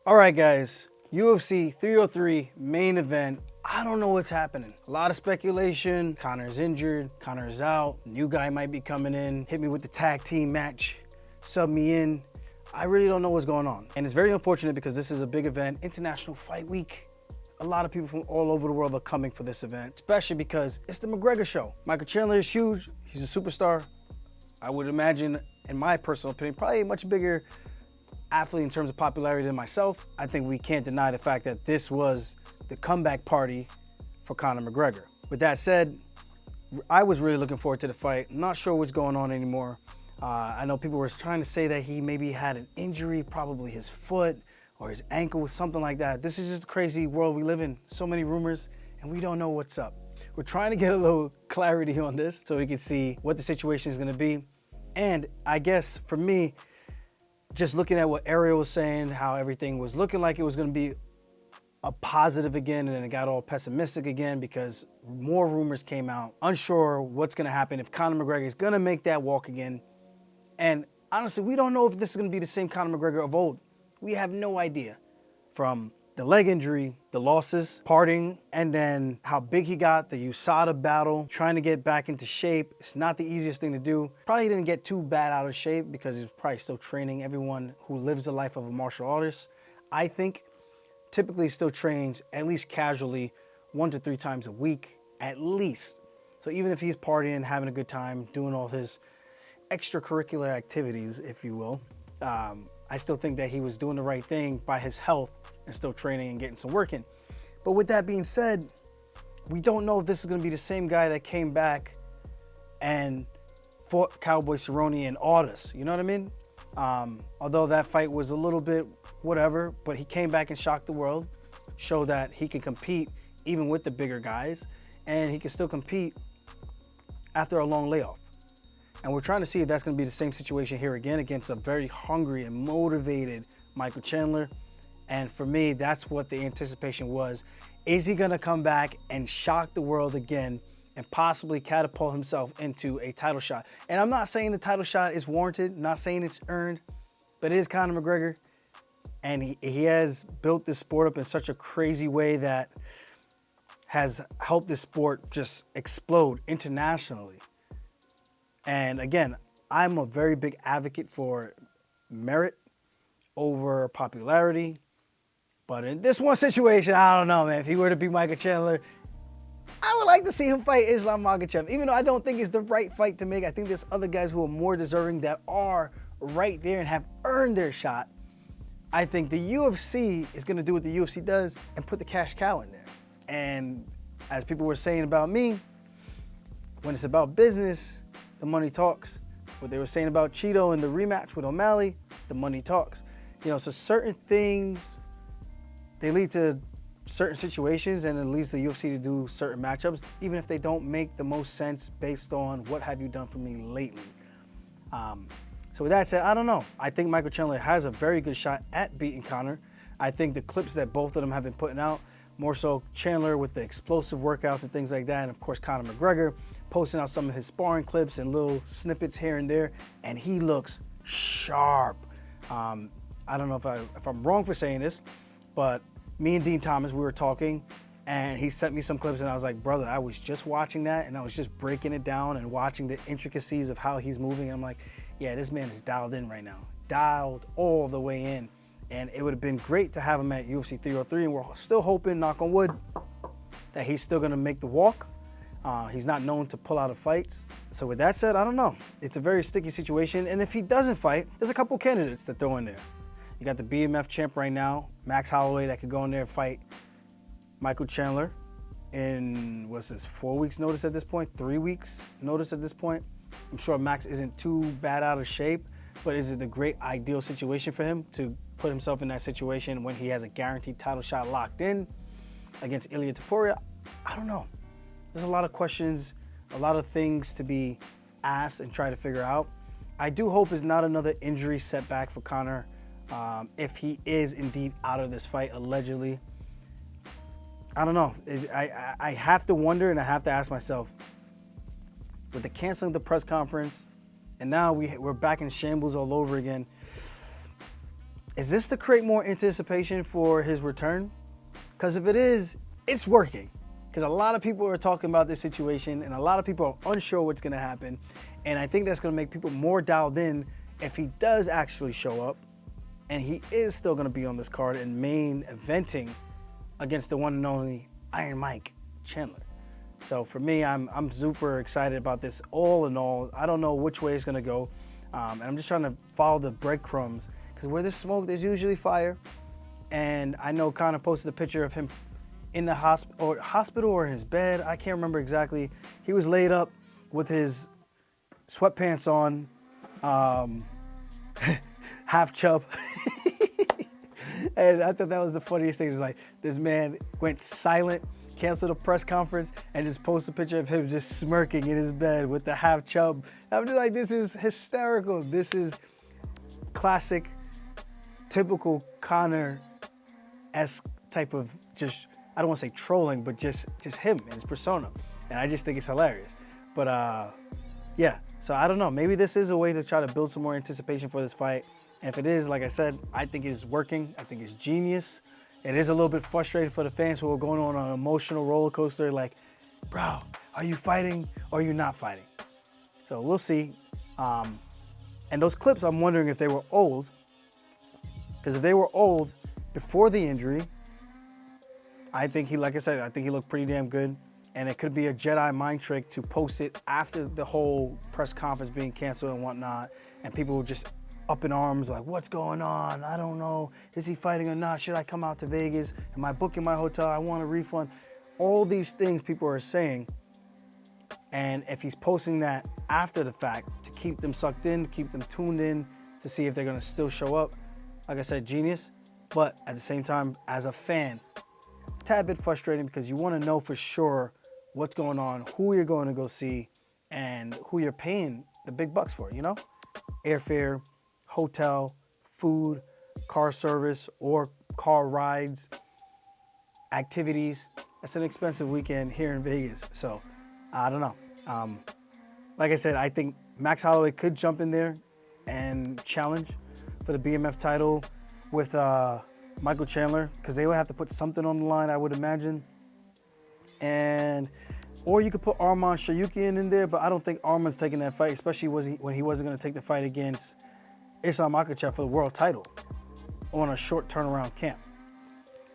All right, guys, UFC 303 main event. I don't know what's happening. A lot of speculation. Conor's injured, Conor's out, new guy might be coming in, hit me with the tag team match, sub me in. I really don't know what's going on. And it's very unfortunate because this is a big event, International Fight Week. A lot of people from all over the world are coming for this event, especially because it's the McGregor show. Michael Chandler is huge, he's a superstar. I would imagine, in my personal opinion, probably a much bigger athlete in terms of popularity than myself. I think we can't deny the fact that this was the comeback party for Conor McGregor. With that said, I was really looking forward to the fight. I'm not sure what's going on anymore. I know people were trying to say that he maybe had an injury, probably his foot or his ankle, something like that. This is just a crazy world we live in. So many rumors, and we don't know what's up. We're trying to get a little clarity on this so we can see what the situation is gonna be. And I guess for me, just looking at what Ariel was saying, how everything was looking like it was gonna be a positive again, and then it got all pessimistic again because more rumors came out. Unsure what's gonna happen, if Conor McGregor is gonna make that walk again. And honestly, we don't know if this is gonna be the same Conor McGregor of old. We have no idea. From the leg injury, the losses, parting, and then how big he got, the USADA battle, trying to get back into shape. It's not the easiest thing to do. Probably didn't get too bad out of shape because he was probably still training. Everyone who lives the life of a martial artist, I think, typically still trains at least casually 1 to 3 times a week, at least. So even if he's partying, having a good time, doing all his extracurricular activities, if you will, I still think that he was doing the right thing by his health and still training and getting some work in. But with that being said, we don't know if this is gonna be the same guy that came back and fought Cowboy Cerrone and awed us, you know what I mean? Although that fight was a little bit whatever, but he came back and shocked the world, showed that he can compete even with the bigger guys, and he can still compete after a long layoff. And we're trying to see if that's gonna be the same situation here again against a very hungry and motivated Michael Chandler. And for me, that's what the anticipation was. Is he gonna come back and shock the world again and possibly catapult himself into a title shot? And I'm not saying the title shot is warranted, not saying it's earned, but it is Conor McGregor. And he has built this sport up in such a crazy way that has helped this sport just explode internationally. And again, I'm a very big advocate for merit over popularity. But in this one situation, I don't know, man. If he were to beat Michael Chandler, I would like to see him fight Islam Makhachev. Even though I don't think it's the right fight to make, I think there's other guys who are more deserving that are right there and have earned their shot. I think the UFC is gonna do what the UFC does and put the cash cow in there. And as people were saying about me, when it's about business, the money talks. What they were saying about Cheeto in the rematch with O'Malley, the money talks. You know, so certain things, they lead to certain situations, and it leads the UFC to do certain matchups, even if they don't make the most sense based on what have you done for me lately. So with that said, I don't know. I think Michael Chandler has a very good shot at beating Conor. I think the clips that both of them have been putting out, more so Chandler with the explosive workouts and things like that, and of course Conor McGregor posting out some of his sparring clips and little snippets here and there, and he looks sharp. I don't know if I'm wrong for saying this, but me and Dean Thomas, we were talking, and he sent me some clips, and I was like, brother, I was just watching that, and I was just breaking it down and watching the intricacies of how he's moving, and I'm like, yeah, this man is dialed in right now, dialed all the way in, and it would have been great to have him at UFC 303, and we're still hoping, knock on wood, that he's still gonna make the walk. He's not known to pull out of fights. So with that said, I don't know. It's a very sticky situation, and if he doesn't fight, there's a couple candidates to throw in there. You got the BMF champ right now, Max Holloway, that could go in there and fight Michael Chandler in, what's this, 4 weeks notice at this point, 3 weeks notice at this point. I'm sure Max isn't too bad out of shape, but is it the great ideal situation for him to put himself in that situation when he has a guaranteed title shot locked in against Ilia Topuria? I don't know. There's a lot of questions, a lot of things to be asked and try to figure out. I do hope it's not another injury setback for Conor if he is indeed out of this fight, allegedly. I don't know. I have to wonder, and I have to ask myself, with the canceling of the press conference, and now we're back in shambles all over again, Is this to create more anticipation for his return? Because if it is, it's working. Because a lot of people are talking about this situation and a lot of people are unsure what's going to happen. And I think that's going to make people more dialed in if he does actually show up and he is still going to be on this card and main eventing against the one and only Iron Mike Chandler. So for me, I'm super excited about this all in all. I don't know which way it's going to go. And I'm just trying to follow the breadcrumbs because where there's smoke, there's usually fire. And I know Conor posted a picture of him in the hospital or in his bed. I can't remember exactly. He was laid up with his sweatpants on, half chub. And I thought that was the funniest thing. It's like this man went silent, canceled a press conference, and just posted a picture of him just smirking in his bed with the half chub. I'm just like, this is hysterical. This is classic, typical Conor-esque type of just, I don't want to say trolling, but just him and his persona. And I just think it's hilarious. But yeah, so I don't know. Maybe this is a way to try to build some more anticipation for this fight. And if it is, like I said, I think it's working. I think it's genius. It is a little bit frustrating for the fans who are going on an emotional roller coaster like, bro, are you fighting or are you not fighting? So we'll see. And those clips, I'm wondering if they were old. Because if they were old before the injury, I think he, like I said, I think he looked pretty damn good. And it could be a Jedi mind trick to post it after the whole press conference being canceled and whatnot. And people were just up in arms like, what's going on? I don't know. Is he fighting or not? Should I come out to Vegas? Am I booking my hotel? I want a refund. All these things people are saying. And if he's posting that after the fact to keep them sucked in, keep them tuned in to see if they're going to still show up, like I said, genius. But at the same time, as a fan, a tad bit frustrating because you want to know for sure what's going on, who you're going to go see, and who you're paying the big bucks for, you know? Airfare, hotel, food, car service, or car rides, activities. That's an expensive weekend here in Vegas. So, I don't know. Like I said, I think Max Holloway could jump in there and challenge for the BMF title with Michael Chandler, because they would have to put something on the line, I would imagine. Or you could put Arman Shayukian in there, but I don't think Arman's taking that fight, especially when he wasn't going to take the fight against Islam Makhachev for the world title on a short turnaround camp.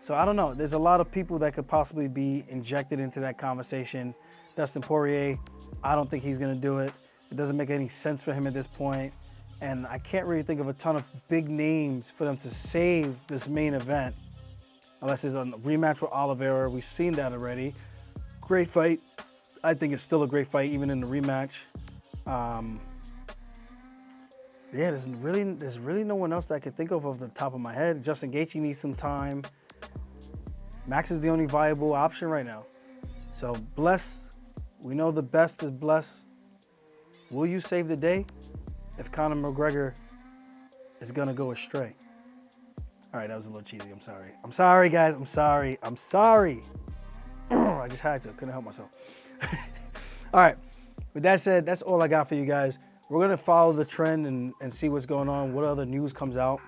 So I don't know. There's a lot of people that could possibly be injected into that conversation. Dustin Poirier, I don't think he's going to do it. It doesn't make any sense for him at this point. And I can't really think of a ton of big names for them to save this main event unless there's a rematch with Oliveira. We've seen that already. Great fight. I think it's still a great fight even in the rematch. Yeah, there's really no one else that I can think of off the top of my head. Justin Gaethje needs some time. Max is the only viable option right now. So bless. We know the best is bless. Will you save the day if Conor McGregor is gonna go astray? All right, that was a little cheesy. I'm sorry. I'm sorry, guys. I'm sorry. I'm sorry. I just had to. Couldn't help myself. All right. With that said, that's all I got for you guys. We're going to follow the trend and see what's going on, what other news comes out,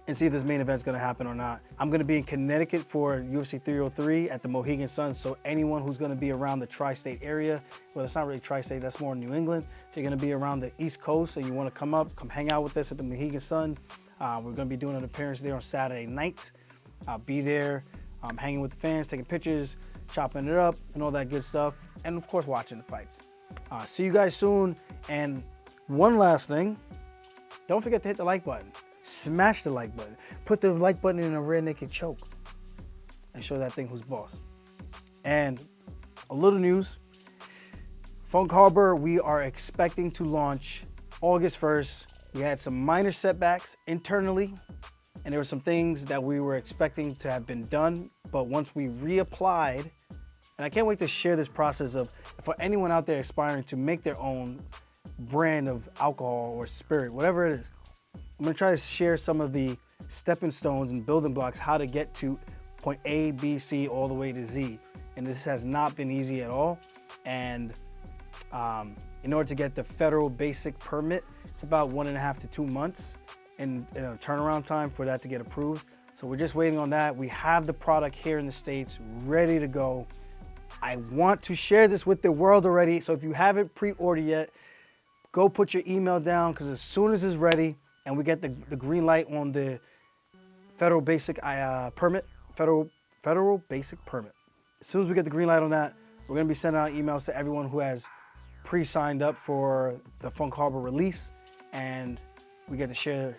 and see if this main event's going to happen or not. I'm going to be in Connecticut for UFC 303 at the Mohegan Sun, so anyone who's going to be around the tri-state area, well, it's not really tri-state, that's more New England. If you're going to be around the East Coast and you want to come up, come hang out with us at the Mohegan Sun. We're going to be doing an appearance there on Saturday night. I'll be there hanging with the fans, taking pictures, chopping it up, and all that good stuff. And of course, watching the fights. See you guys soon. And one last thing, don't forget to hit the like button. Smash the like button. Put the like button in a rear naked choke and show that thing who's boss. And a little news, Funk Harbor, we are expecting to launch August 1st. We had some minor setbacks internally, and there were some things that we were expecting to have been done, but once we reapplied, and I can't wait to share this process of, for anyone out there aspiring to make their own brand of alcohol or spirit, whatever it is, I'm gonna try to share some of the stepping stones and building blocks, how to get to point A, B, C, all the way to Z. And this has not been easy at all. And in order to get the federal basic permit, it's about 1.5 to 2 months. in a turnaround time for that to get approved. So we're just waiting on that. We have the product here in the States ready to go. I want to share this with the world already. So if you haven't pre-ordered yet, go put your email down, because as soon as it's ready and we get the green light on the federal basic permit, federal basic permit. As soon as we get the green light on that, we're gonna be sending out emails to everyone who has pre-signed up for the Funk Harbor release, and we get to share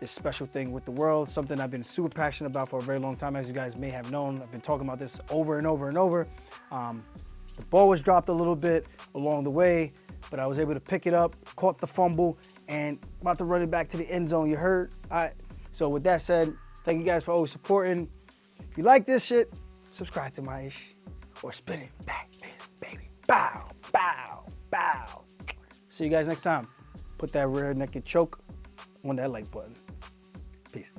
this special thing with the world, something I've been super passionate about for a very long time. As you guys may have known, I've been talking about this over and over and over. The ball was dropped a little bit along the way, but I was able to pick it up, caught the fumble, and about to run it back to the end zone. You heard? All right. So with that said, thank you guys for always supporting. If you like this shit, subscribe to my ish or spin it back, baby. Bow, bow, bow. See you guys next time. Put that rear naked choke on that like button. Peace.